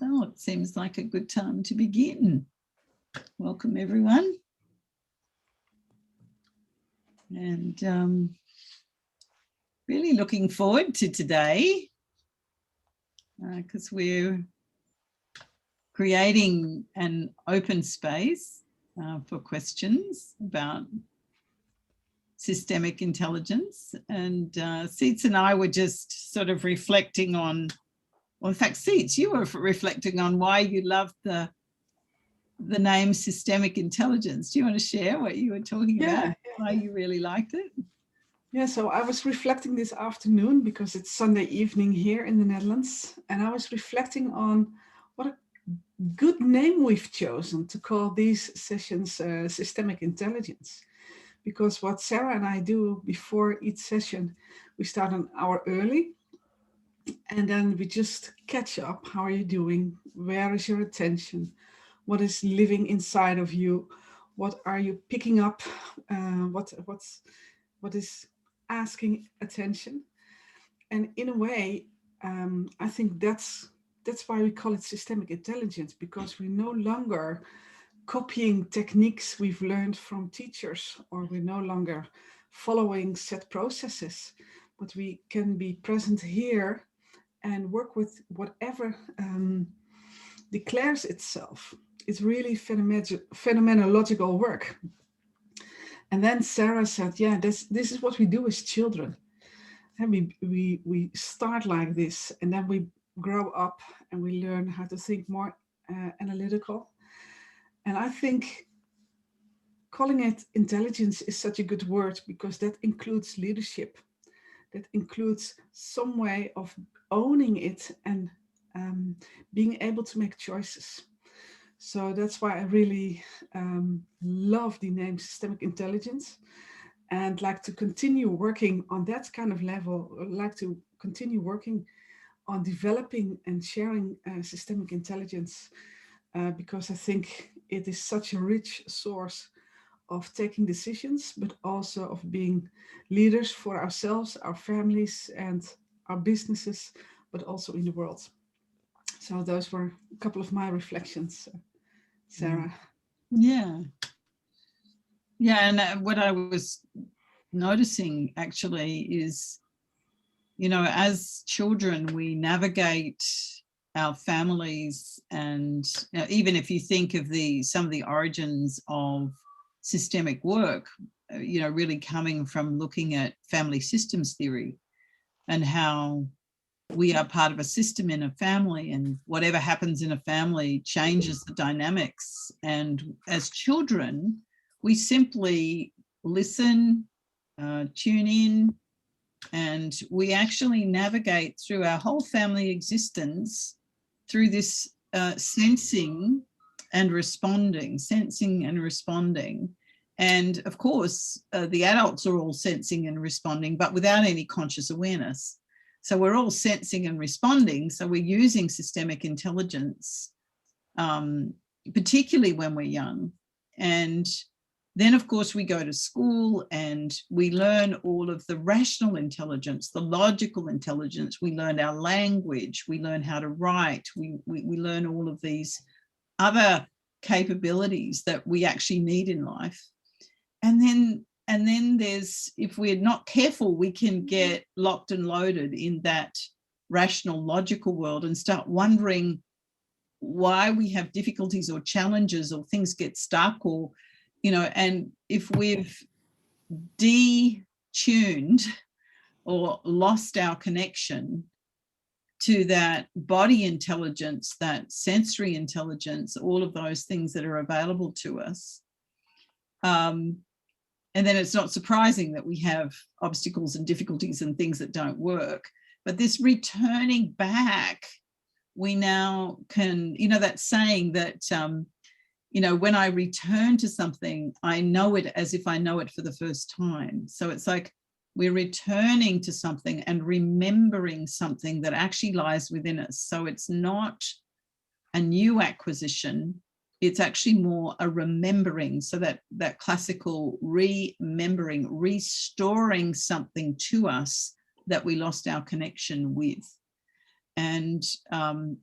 So it seems like a good time to begin. Welcome everyone. And really looking forward to today because we're creating an open space for questions about systemic intelligence. And Siets and I were just sort of reflecting on, well, in fact, Siets, you were reflecting on why you loved the name systemic intelligence. Do you want to share what you were talking about, why you really liked it? Yeah, so I was reflecting this afternoon because it's Sunday evening here in the Netherlands, and I was reflecting on what a good name we've chosen to call these sessions systemic intelligence. Because what Sarah and I do before each session, we start an hour early, and then we just catch up. How are you doing? Where is your attention? What is living inside of you? What are you picking up? What is asking attention? And in a way, I think that's why we call it systemic intelligence, because we're no longer copying techniques we've learned from teachers, or we're no longer following set processes, but we can be present here and work with whatever declares itself. It's really phenomenological work. And then Sarah said, yeah, this is what we do as children. And we start like this, and then we grow up and we learn how to think more analytical. And I think calling it intelligence is such a good word, because that includes leadership. That includes some way of owning it and being able to make choices. So that's why I really love the name systemic intelligence, and like to continue working on that kind of level, like to continue working on developing and sharing systemic intelligence, because I think it is such a rich source of taking decisions, but also of being leaders for ourselves, our families, and our businesses, but also in the world. So those were a couple of my reflections, Sarah. Yeah. And what I was noticing actually is, as children, we navigate our families, and even if you think of some of the origins of systemic work, really coming from looking at family systems theory and how we are part of a system in a family, and whatever happens in a family changes the dynamics. And as children, we simply listen, tune in, and we actually navigate through our whole family existence through this sensing and responding. And of course, the adults are all sensing and responding, but without any conscious awareness. So we're all sensing and responding. So we're using systemic intelligence, particularly when we're young. And then, of course, we go to school and we learn all of the rational intelligence, the logical intelligence. We learn our language. We learn how to write. We learn all of these other capabilities that we actually need in life. And then there's, if we're not careful, we can get locked and loaded in that rational, logical world and start wondering why we have difficulties or challenges, or things get stuck, or, and if we've detuned or lost our connection to that body intelligence, that sensory intelligence, all of those things that are available to us, and then it's not surprising that we have obstacles and difficulties and things that don't work. But this returning back, we now can, that saying that, when I return to something, I know it as if I know it for the first time. So it's like we're returning to something and remembering something that actually lies within us. So it's not a new acquisition. It's actually more a remembering. So that classical remembering, restoring something to us that we lost our connection with. And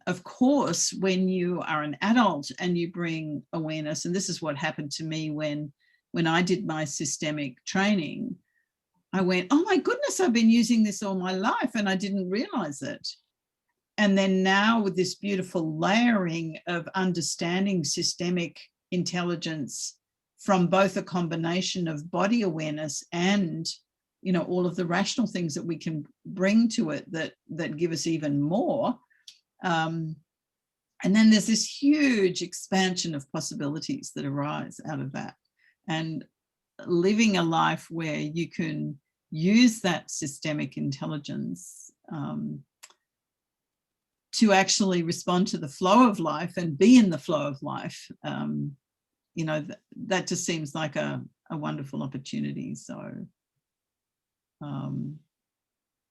of course, when you are an adult and you bring awareness, and this is what happened to me when I did my systemic training, I went, oh my goodness, I've been using this all my life and I didn't realize it. And then now with this beautiful layering of understanding systemic intelligence from both a combination of body awareness and, you know, all of the rational things that we can bring to it that give us even more. And then there's this huge expansion of possibilities that arise out of that. And living a life where you can use that systemic intelligence to actually respond to the flow of life and be in the flow of life, you know, that just seems like a wonderful opportunity. So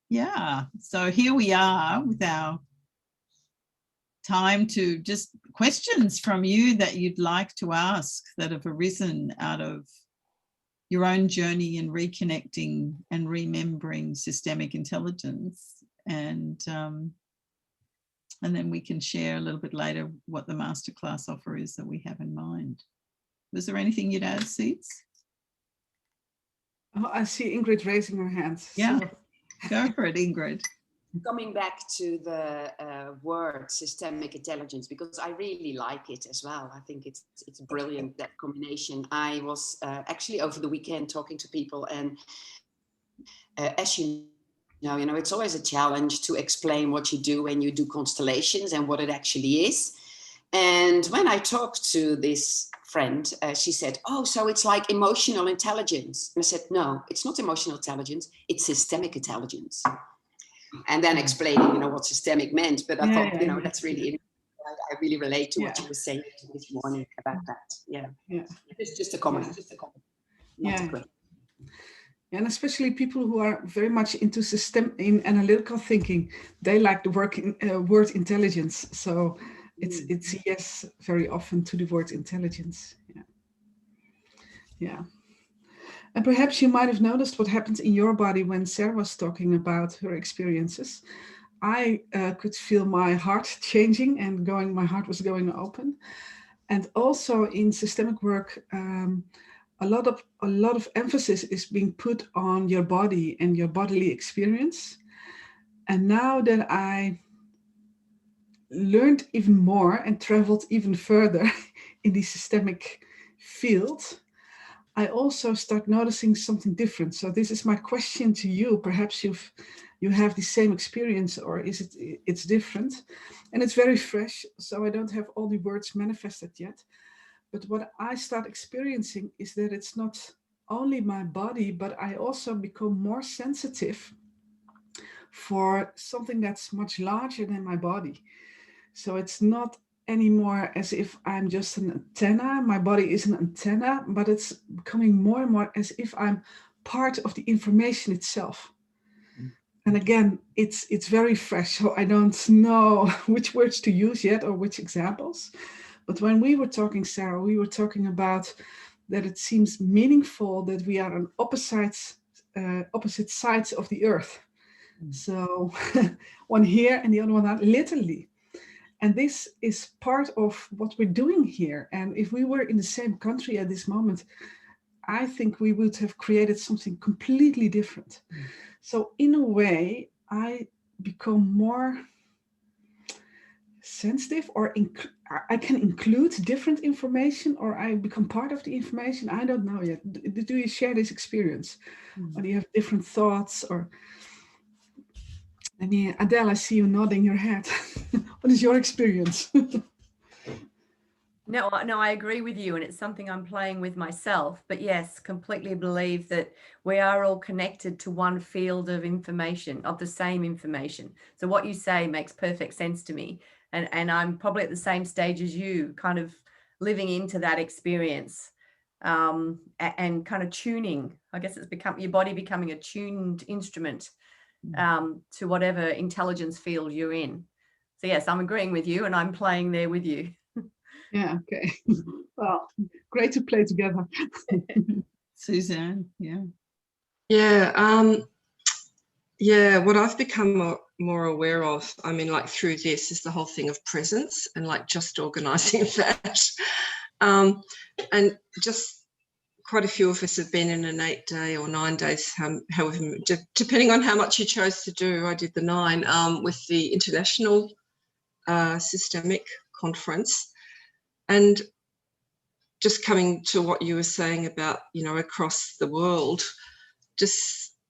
yeah, so here we are with our time to just questions from you that you'd like to ask that have arisen out of your own journey in reconnecting and remembering systemic intelligence. And then we can share a little bit later what the masterclass offer is that we have in mind. Was there anything you'd add, Siets? Oh, I see Ingrid raising her hand. Yeah, so. Go for it, Ingrid. Coming back to the word systemic intelligence, because I really like it as well. I think it's brilliant, that combination. I was actually over the weekend talking to people, and as you know, it's always a challenge to explain what you do when you do constellations and what it actually is. And when I talked to this friend, she said, oh, so it's like emotional intelligence. And I said, no, it's not emotional intelligence, it's systemic intelligence. And then explaining, you know, what systemic meant. But I thought, you know, that's really, I really relate to what you were saying this morning about that. Yeah. It's just a comment. Just a comment. And especially people who are very much into in analytical thinking, they like the word intelligence. So it's yes very often to the word intelligence. Yeah. And perhaps you might have noticed what happened in your body when Sarah was talking about her experiences. I could feel my heart changing and my heart was going open. And also in systemic work, a lot of emphasis is being put on your body and your bodily experience. And now that I learned even more and traveled even further in the systemic field, I also start noticing something different. So this is my question to you. Perhaps you have the same experience, or it's different, and it's very fresh. So I don't have all the words manifested yet. But what I start experiencing is that it's not only my body, but I also become more sensitive for something that's much larger than my body. So it's not anymore as if I'm just an antenna, my body is an antenna, but it's becoming more and more as if I'm part of the information itself. And again, it's very fresh, so I don't know which words to use yet or which examples. But when we were talking, Sarah, we were talking about that it seems meaningful that we are on opposite sides of the earth. So one here and the other one out, literally. And this is part of what we're doing here. And if we were in the same country at this moment, I think we would have created something completely different. So in a way, I become more sensitive, or I can include different information, or I become part of the information. I don't know yet. Do you share this experience? Or do you have different thoughts? Or I mean, Adele, I see you nodding your head. What is your experience? No, I agree with you, and it's something I'm playing with myself. But yes, completely believe that we are all connected to one field of information, of the same information. So what you say makes perfect sense to me. And I'm probably at the same stage as you, kind of living into that experience, and kind of tuning. I guess it's become your body becoming a tuned instrument to whatever intelligence field you're in. So yes, I'm agreeing with you, and I'm playing there with you. Yeah, okay. Well, great to play together. Suzanne, yeah. Yeah, Yeah, what I've become more aware of, I mean, like through this, is the whole thing of presence and like just organising that. And just quite a few of us have been in an 8-day or 9 days, however, depending on how much you chose to do. I did the 9 with the International Systemic Conference. And just coming to what you were saying about, you know, across the world,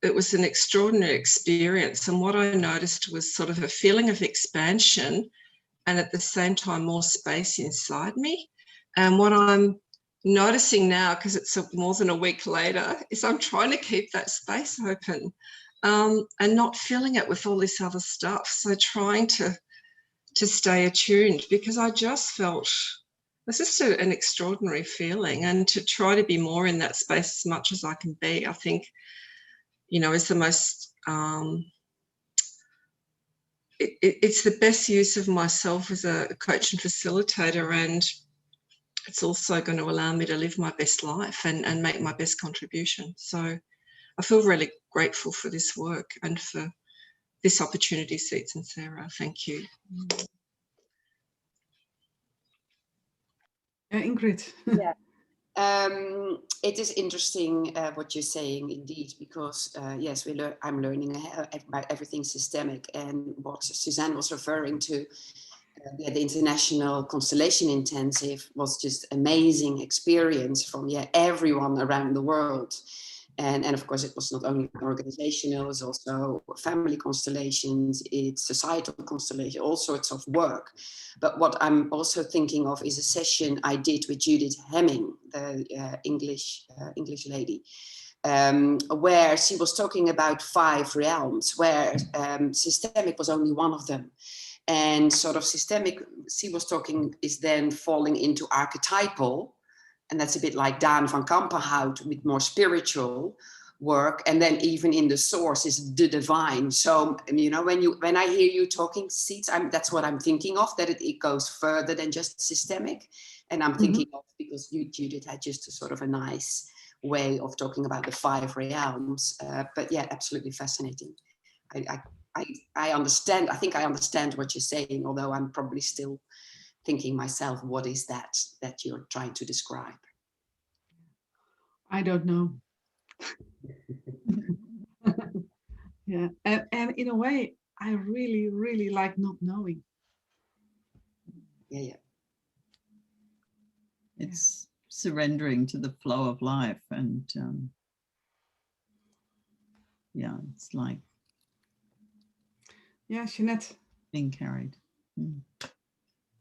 it was an extraordinary experience. And what I noticed was sort of a feeling of expansion and at the same time more space inside me. And what I'm noticing now, because it's more than a week later, is I'm trying to keep that space open and not filling it with all this other stuff. So trying to stay attuned, because I just felt it's just an extraordinary feeling, and to try to be more in that space as much as I can be, I think, you know, is the most, it's the best use of myself as a coach and facilitator, and it's also going to allow me to live my best life and make my best contribution. So I feel really grateful for this work and for this opportunity, Siets and Sarah. Thank you. Ingrid. Yeah. It is interesting what you're saying, indeed, because yes, I'm learning about everything systemic, and what Suzanne was referring to, the International Constellation Intensive was just amazing experience from everyone around the world. And of course, it was not only organizational, it was also family constellations, it's societal constellation, all sorts of work. But what I'm also thinking of is a session I did with Judith Hemming, the English lady, where she was talking about 5 realms, where systemic was only one of them. And sort of systemic, she was talking, is then falling into archetypal. And that's a bit like Daan van Kampenhout with more spiritual work. And then even in the source is the divine. So, you know, when I hear you talking, Siets, that's what I'm thinking of, that it goes further than just systemic. And I'm thinking of, because you, Judith, had just a sort of a nice way of talking about the 5 realms. But yeah, absolutely fascinating. I understand. I think I understand what you're saying, although I'm probably still thinking myself, what is that you're trying to describe? I don't know. Yeah, and in a way, I really, really like not knowing. Yeah. It's surrendering to the flow of life, and yeah, it's like Jeanette. being carried.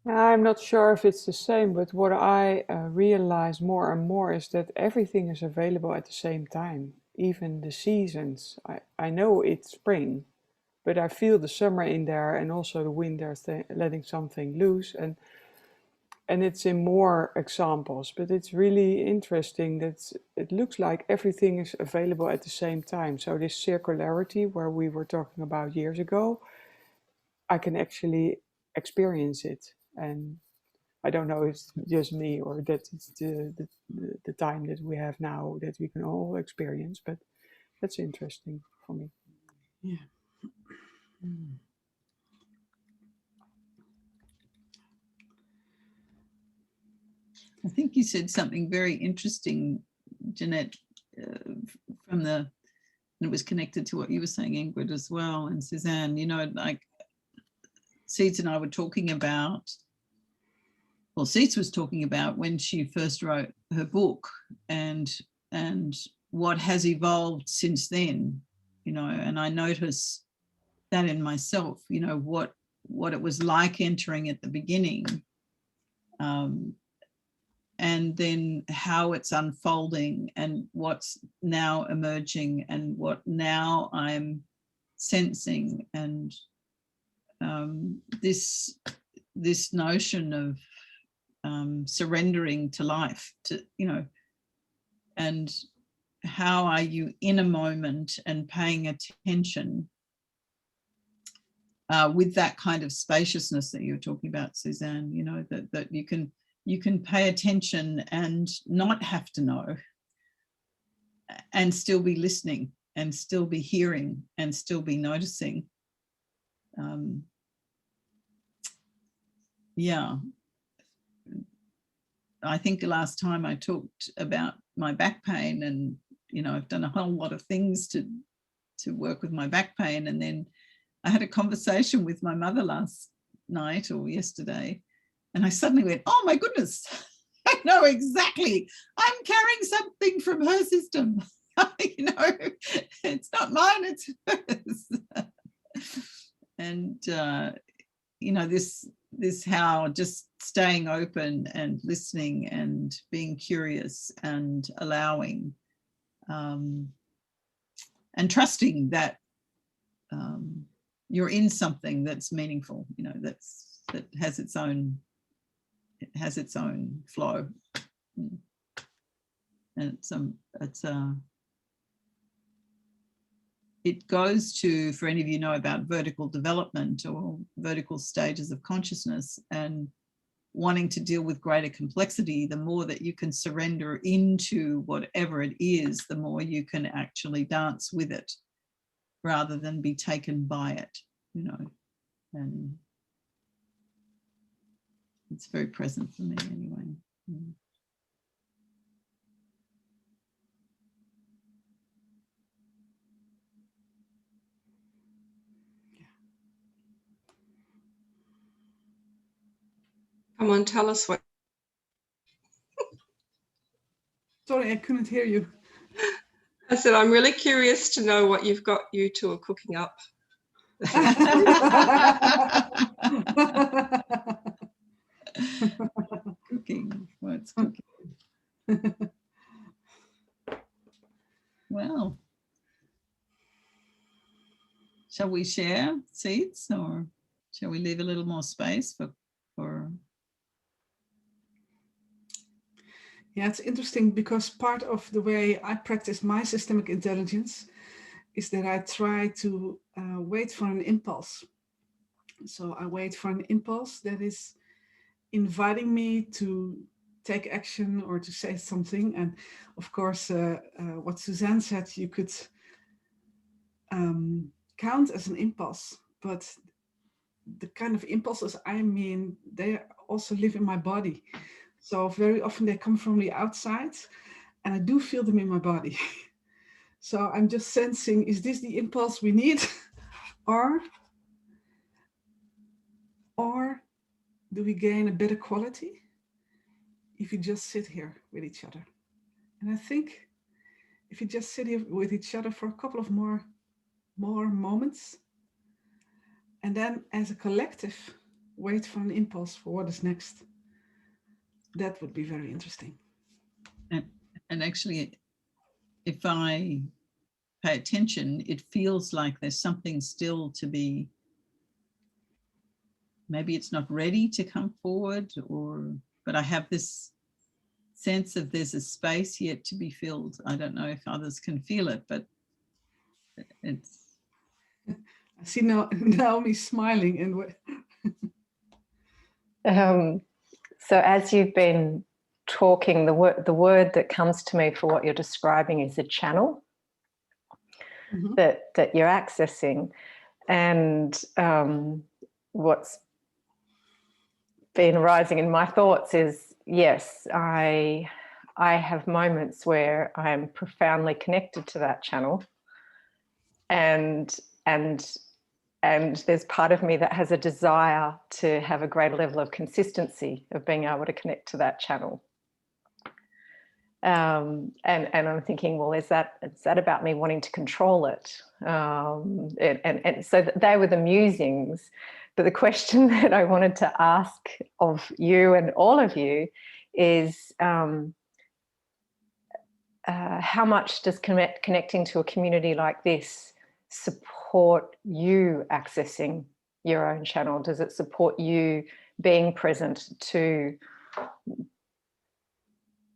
I'm not sure if it's the same, but what I realize more and more is that everything is available at the same time, even the seasons. I know it's spring, but I feel the summer in there, and also the winter letting something loose, and it's in more examples. But it's really interesting that it looks like everything is available at the same time. So this circularity, where we were talking about years ago, I can actually experience it. And I don't know if it's just me or that it's the time that we have now that we can all experience, but that's interesting for me. Yeah. I think you said something very interesting, Jeanette, and it was connected to what you were saying, Ingrid, as well, and Suzanne, you know, like Siets and I were talking about, well, Siets was talking about when she first wrote her book, and what has evolved since then, you know, and I notice that in myself, you know, what it was like entering at the beginning, and then how it's unfolding and what's now emerging and what now I'm sensing, and this notion of surrendering to life, to, you know, and how are you in a moment and paying attention with that kind of spaciousness that you're talking about, Suzanne, you know, that you can pay attention and not have to know and still be listening, and still be hearing and still be noticing. Yeah, I think last time I talked about my back pain, and I've done a whole lot of things to work with my back pain, and then I had a conversation with my mother last night or yesterday, and I suddenly went, oh my goodness, I know exactly, I'm carrying something from her system. It's not mine, it's hers. And this how just staying open and listening and being curious and allowing and trusting that you're in something that's meaningful, that has its own flow. And it goes to, for any of you know about vertical development or vertical stages of consciousness, and wanting to deal with greater complexity, the more that you can surrender into whatever it is, the more you can actually dance with it rather than be taken by it, and it's very present for me anyway. Come on, tell us what. Sorry, I couldn't hear you. I said, I'm really curious to know what you two are cooking up. Cooking, what's cooking? Well, shall we share seats, or shall we leave a little more space for? Yeah, it's interesting because part of the way I practice my systemic intelligence is that I try to wait for an impulse. So I wait for an impulse that is inviting me to take action or to say something. And of course, what Suzanne said, you could count as an impulse, but the kind of impulses I mean, they also live in my body. So very often they come from the outside and I do feel them in my body. So I'm just sensing, is this the impulse we need? or do we gain a better quality if you just sit here with each other? And I think if you just sit here with each other for a couple of more moments, and then as a collective, wait for an impulse for what is next. That would be very interesting. And actually, if I pay attention, it feels like there's something still to be, maybe it's not ready to come forward, but I have this sense of there's a space yet to be filled. I don't know if others can feel it, but it's. I see now Naomi smiling and so as you've been talking, the word that comes to me for what you're describing is a channel that you're accessing. And what's been arising in my thoughts is, yes, I have moments where I'm profoundly connected to that channel, and there's part of me that has a desire to have a greater level of consistency of being able to connect to that channel. And I'm thinking, well, is that about me wanting to control it? And so they were the musings. But the question that I wanted to ask of you and all of you is, how much does connecting to a community like this support you accessing your own channel? Does it support you being present to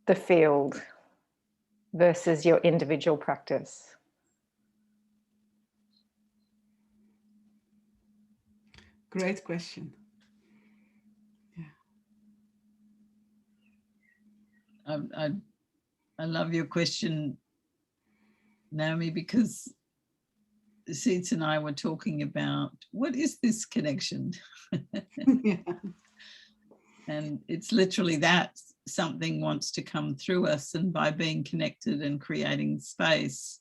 the field versus your individual practice? Great question. Yeah. I love your question, Naomi, because Siets and I were talking about what is this connection? Yeah. And it's literally that something wants to come through us, and by being connected and creating space,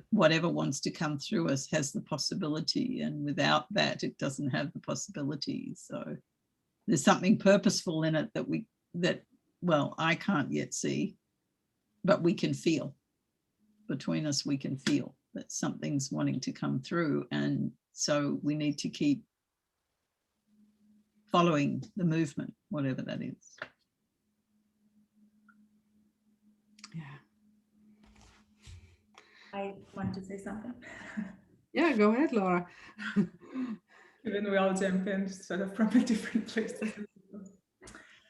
whatever wants to come through us has the possibility, and without that it doesn't have the possibility. So there's something purposeful in it that well, I can't yet see, but we can feel. Between us we can feel that something's wanting to come through, and so we need to keep following the movement, whatever that is. Yeah. I want to say something. Yeah, go ahead, Laura. Even we all jump in sort of from a different places.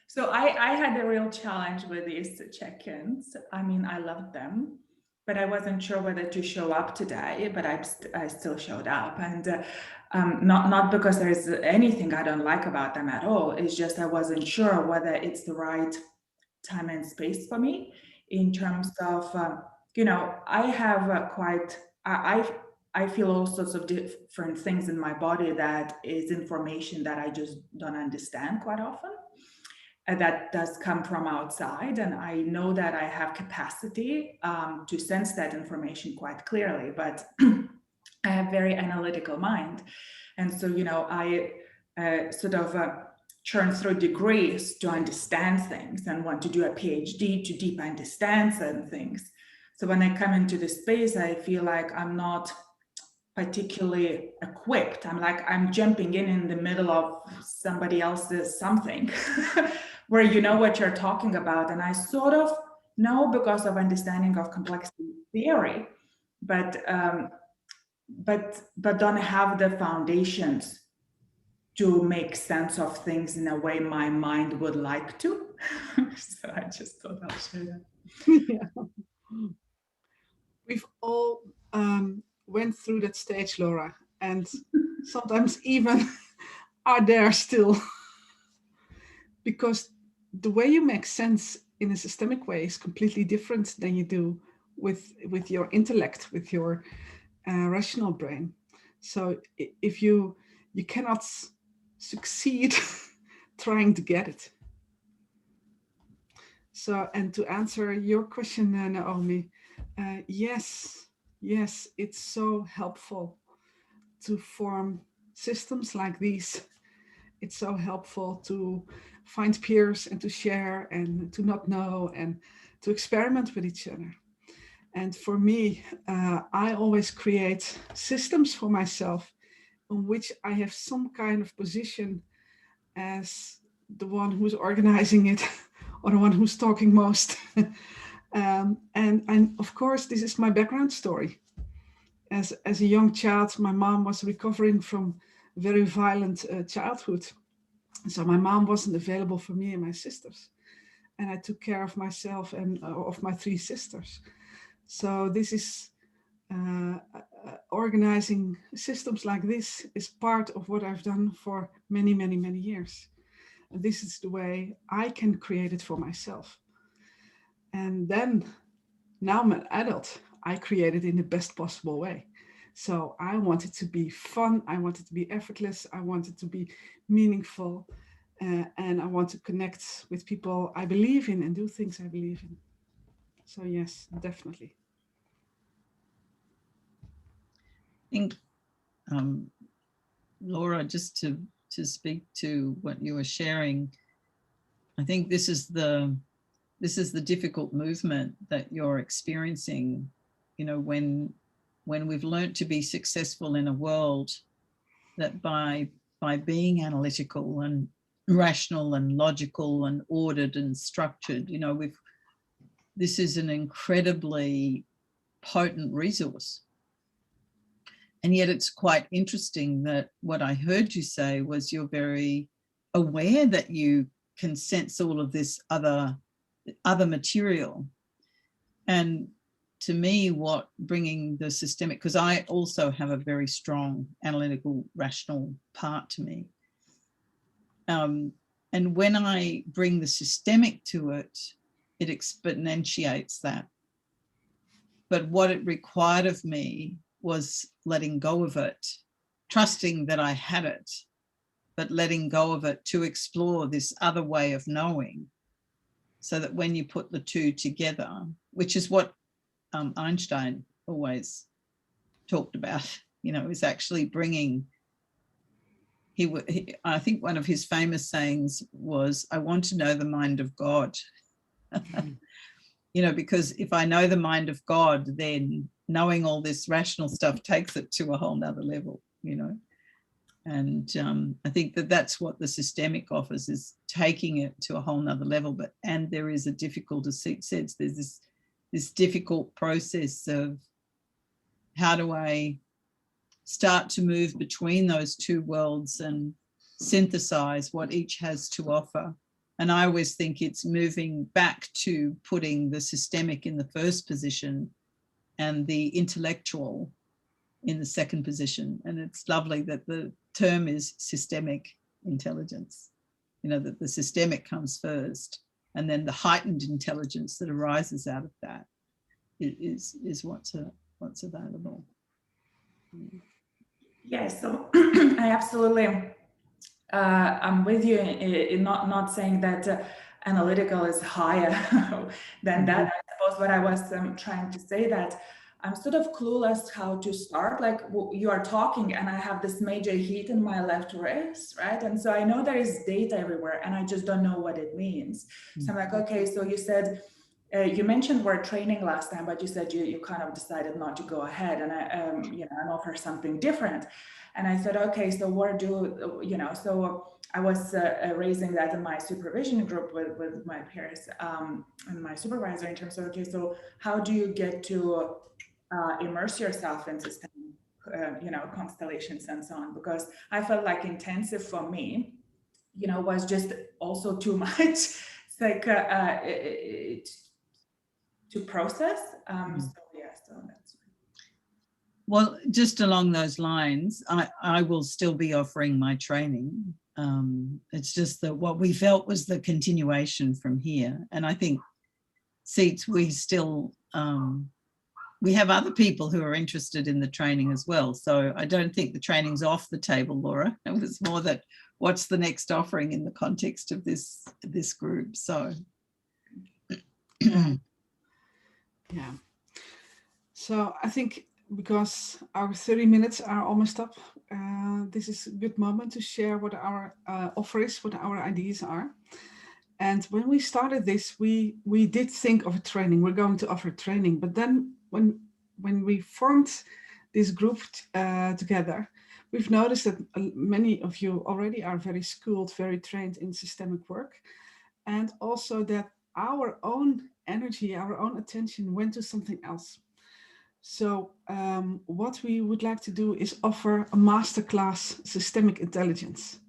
So I had a real challenge with these check-ins. I mean, I loved them, but I wasn't sure whether to show up today, but I still showed up. And not because there's anything I don't like about them at all. It's just I wasn't sure whether it's the right time and space for me in terms of, you know, I have I feel all sorts of different things in my body that is information that I just don't understand quite often. And that does come from outside. And I know that I have capacity to sense that information quite clearly, but I have very analytical mind. And so, you know, I sort of churn through degrees to understand things and want to do a PhD to deep understand certain things. So when I come into the space, I feel like I'm not particularly equipped. I'm jumping in the middle of somebody else's something where you know what you're talking about. And I sort of know because of understanding of complexity theory, but don't have the foundations to make sense of things in a way my mind would like to. So I just thought I'll share that. Yeah. We've all went through that stage, Laura, and sometimes even are there still. Because the way you make sense in a systemic way is completely different than you do with your intellect, with your rational brain. So if you cannot succeed trying to get it. So, and to answer your question, Naomi, yes, it's so helpful to form systems like these. It's so helpful to find peers and to share and to not know and to experiment with each other. And for me, I always create systems for myself in which I have some kind of position as the one who's organizing it or the one who's talking most. And of course, this is my background story. As a young child, my mom was recovering from very violent childhood. So my mom wasn't available for me and my sisters. And I took care of myself and of my 3 sisters. So this is organizing systems like this is part of what I've done for many, many, many years. And this is the way I can create it for myself. And then, now I'm an adult, I create it in the best possible way. So I want it to be fun, I want it to be effortless, I want it to be meaningful, and I want to connect with people I believe in and do things I believe in. So yes, definitely. I think, Laura, just to speak to what you were sharing, I think this is the difficult movement that you're experiencing, you know, when we've learned to be successful in a world that by being analytical and rational and logical and ordered and structured, you know, this is an incredibly potent resource. And yet it's quite interesting that what I heard you say was you're very aware that you can sense all of this other material. And to me, what bringing the systemic, because I also have a very strong analytical, rational part to me. And when I bring the systemic to it, it exponentiates that. But what it required of me was letting go of it, trusting that I had it, but letting go of it to explore this other way of knowing, so that when you put the two together, which is what Einstein always talked about, you know, is actually bringing, I think one of his famous sayings was, I want to know the mind of God. You know, because if I know the mind of God, then knowing all this rational stuff takes it to a whole nother level, you know. And I think that that's what the systemic offers, is taking it to a whole nother level. And there is a difficult, as Siets said, there's this difficult process of how do I start to move between those two worlds and synthesize what each has to offer. And I always think it's moving back to putting the systemic in the first position and the intellectual in the second position. And it's lovely that the term is systemic intelligence, you know, that the systemic comes first, and then the heightened intelligence that arises out of that is what's available. Yeah, so I absolutely, I'm with you in not saying that analytical is higher than that. I suppose what I was trying to say, that I'm sort of clueless how to start. Like you are talking and I have this major heat in my left wrist, right? And so I know there is data everywhere and I just don't know what it means. So I'm like, okay, so you said, you mentioned word training last time, but you said you kind of decided not to go ahead and and offer something different. And I said, okay, so what do, so I was raising that in my supervision group with my peers and my supervisor in terms of, okay, so how do you get to immerse yourself in system, constellations and so on? Because I felt like intensive for me, was just also too much. It's like to process. So that's. Well, just along those lines, I will still be offering my training. It's just that what we felt was the continuation from here. And I think Siets, we still, we have other people who are interested in the training as well. So I don't think the training's off the table, Laura. It was more that what's the next offering in the context of this group. So. Yeah. So I think because our 30 minutes are almost up, this is a good moment to share what our offer is, what our ideas are. And when we started this, we did think of a training. We're going to offer training, but then when we formed this group together, we've noticed that many of you already are very schooled, very trained in systemic work, and also that our own energy, our own attention went to something else. So what we would like to do is offer a masterclass systemic intelligence.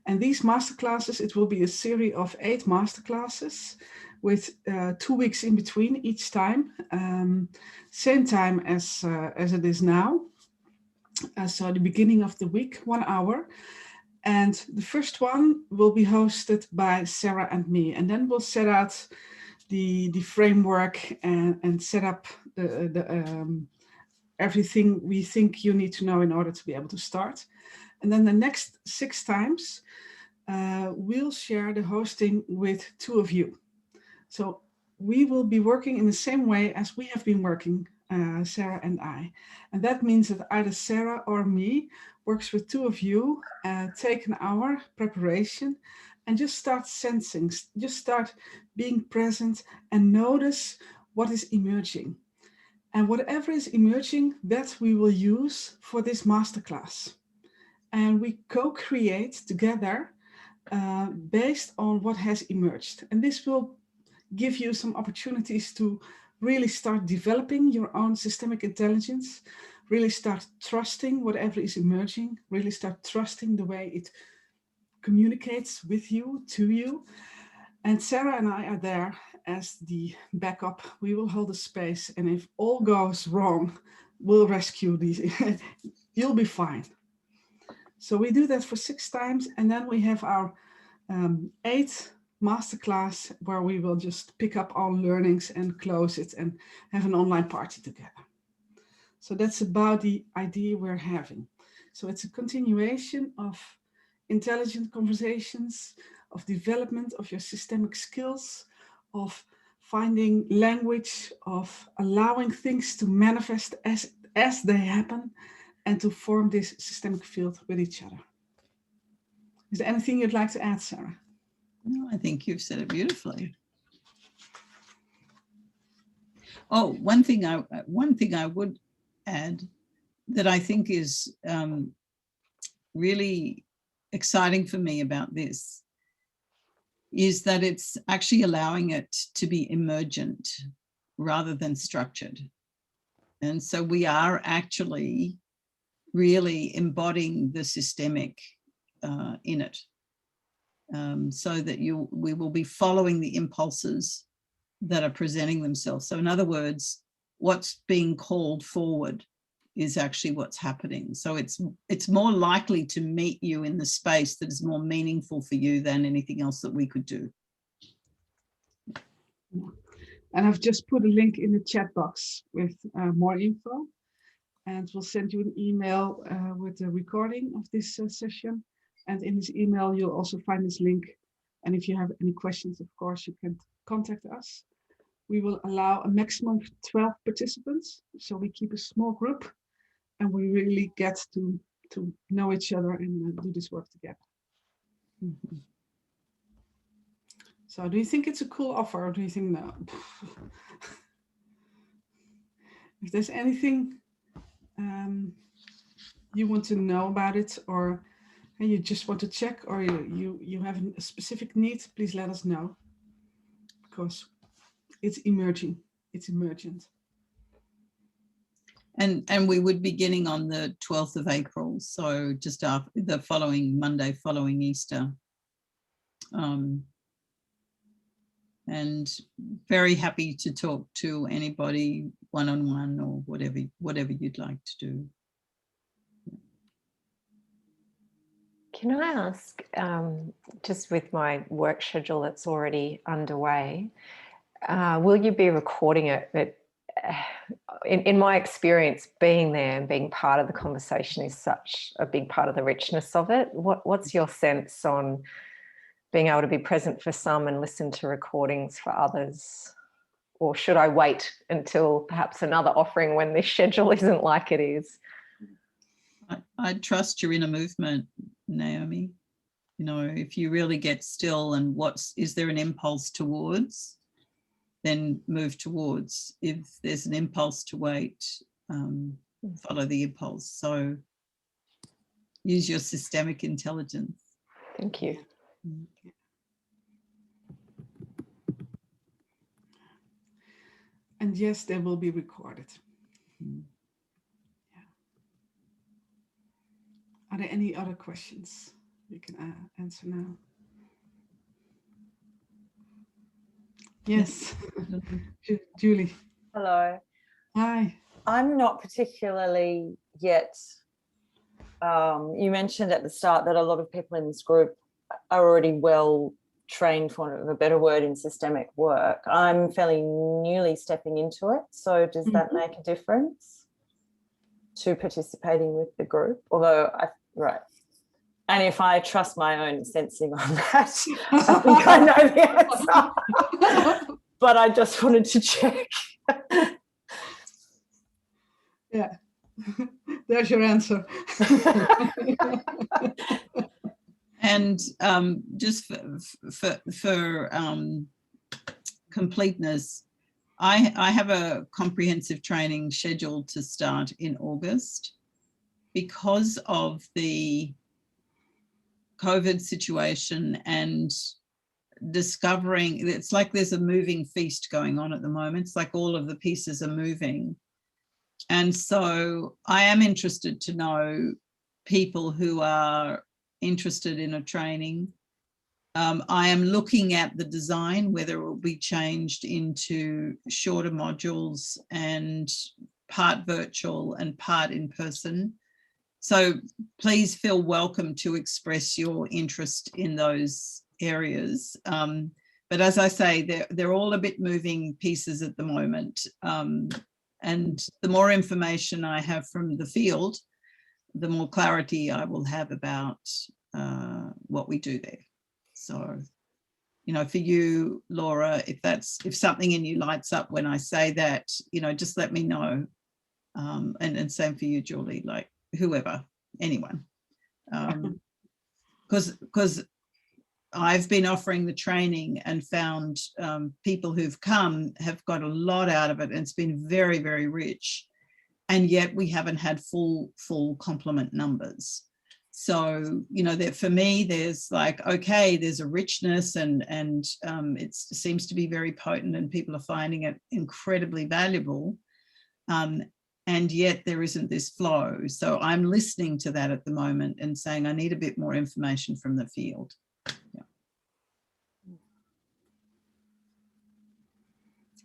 And these masterclasses, it will be a series of 8 masterclasses with 2 weeks in between each time, same time as it is now. So the beginning of the week, 1 hour. And the first one will be hosted by Sarah and me. And then we'll set out the framework and set up the everything we think you need to know in order to be able to start. And then the next 6 times, we'll share the hosting with 2 of you. So we will be working in the same way as we have been working, Sarah and I. And that means that either Sarah or me works with 2 of you, take an hour preparation, and just start sensing, just start being present and notice what is emerging. And whatever is emerging, that we will use for this masterclass. And we co-create together based on what has emerged. And this will give you some opportunities to really start developing your own systemic intelligence, really start trusting whatever is emerging, really start trusting the way it communicates with you, to you. And Sarah and I are there as the backup. We will hold the space, and if all goes wrong, we'll rescue these. You'll be fine. So we do that for 6 times, and then we have our 8 masterclass where we will just pick up our learnings and close it and have an online party together. So that's about the idea we're having. So it's a continuation of intelligent conversations, of development of your systemic skills, of finding language, of allowing things to manifest as they happen, and to form this systemic field with each other. Is there anything you'd like to add, Sarah? No, I think you've said it beautifully. Oh, one thing I would add that I think is really exciting for me about this is that it's actually allowing it to be emergent rather than structured. And so we are actually really embodying the systemic in it, so that we will be following the impulses that are presenting themselves. So in other words, what's being called forward is actually what's happening. So it's more likely to meet you in the space that is more meaningful for you than anything else that we could do. And I've just put a link in the chat box with more info, and we'll send you an email with the recording of this session. And in this email, you'll also find this link. And if you have any questions, of course, you can contact us. We will allow a maximum of 12 participants. So we keep a small group and we really get to know each other and do this work together. Mm-hmm. So do you think it's a cool offer, or do you think no? If there's anything you want to know about it, or you just want to check, or you have a specific need, please let us know, because it's emerging, it's emergent. And we would be beginning on the 12th of April, so just after the following Monday following Easter. And very happy to talk to anybody one-on-one or whatever you'd like to do. Can I ask, just with my work schedule that's already underway, will you be recording it? But in my experience, being there and being part of the conversation is such a big part of the richness of it. What's your sense on being able to be present for some and listen to recordings for others? Or should I wait until perhaps another offering when this schedule isn't like it is? I trust your inner movement, Naomi. You know, if you really get still and is there an impulse towards, then move towards. If there's an impulse to wait, follow the impulse. So use your systemic intelligence. Thank you. And yes, they will be recorded. Yeah. Are there any other questions you can answer now? Yes, Julie. Hello. Hi. I'm not particularly yet. You mentioned at the start that a lot of people in this group are already well trained, for want of a better word, in systemic work. I'm fairly newly stepping into it. So does that make a difference to participating with the group? Although, right. And if I trust my own sensing on that, I think I know the answer. But I just wanted to check. Yeah, there's your answer. And just for completeness, I have a comprehensive training scheduled to start in August. Because of the COVID situation and discovering, it's like there's a moving feast going on at the moment. It's like all of the pieces are moving. And so I am interested to know people who are interested in a training. I am looking at the design, whether it will be changed into shorter modules and part virtual and part in person. So please feel welcome to express your interest in those areas. But as I say, they're all a bit moving pieces at the moment. And the more information I have from the field, the more clarity I will have about what we do there. So, you know, for you, Laura, if something in you lights up when I say that, you know, just let me know. And same for you, Julie, like whoever, anyone. Because I've been offering the training and found people who've come have got a lot out of it, and it's been very, very rich. And yet we haven't had full complement numbers. So, you know, that for me, there's like, okay, there's a richness and it seems to be very potent and people are finding it incredibly valuable. And yet there isn't this flow. So I'm listening to that at the moment and saying, I need a bit more information from the field. Yeah.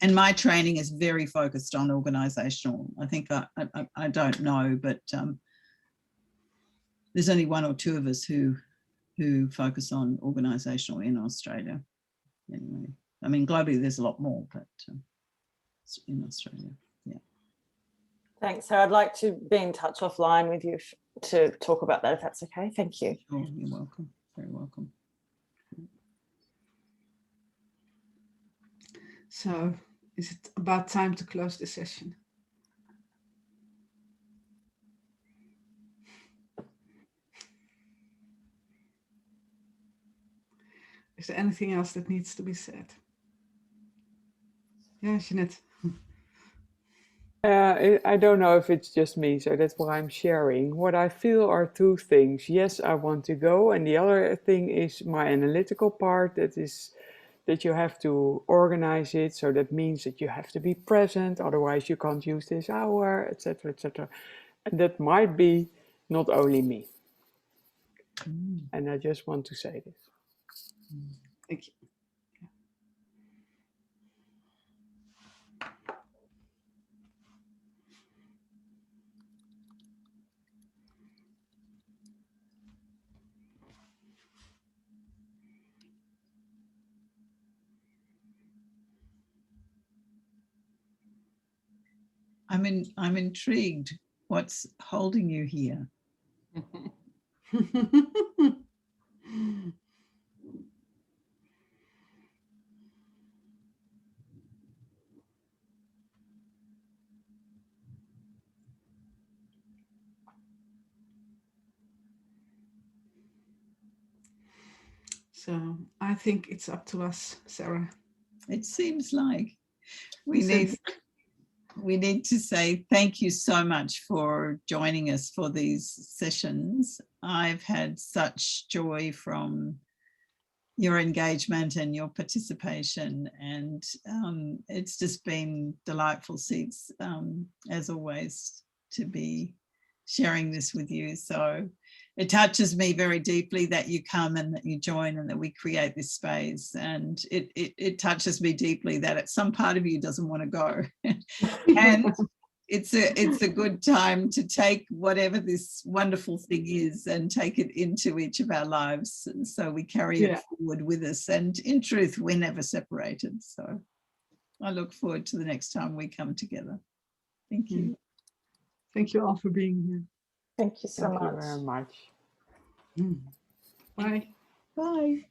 And my training is very focused on organizational. I think I don't know, but there's only one or two of us who focus on organizational in Australia. Anyway, I mean, globally there's a lot more, but in Australia, yeah. Thanks. So I'd like to be in touch offline with you to talk about that, if that's okay. Thank you. Sure, you're welcome. Very welcome. So is it about time to close the session? Is there anything else that needs to be said? Yeah, Jeanette. I don't know if it's just me, so that's what I'm sharing. What I feel are two things. Yes, I want to go, and the other thing is my analytical part, that you have to organize it. So that means that you have to be present, otherwise you can't use this hour, etc., etc. And that might be not only me. And I just want to say this. Thank you. I'm intrigued. What's holding you here? So I think it's up to us, Sarah. It seems like we need to say thank you so much for joining us for these sessions. I've had such joy from your engagement and your participation, and it's just been delightful, Siets, as always, to be sharing this with you. So it touches me very deeply that you come and that you join and that we create this space, and it touches me deeply that some part of you doesn't want to go. And it's a good time to take whatever this wonderful thing is and take it into each of our lives, and so we carry it forward with us, and in truth we're never separated. So I look forward to the next time we come together. Thank you. Thank you all for being here. Thank you so Thank much. you very much. Bye. Bye.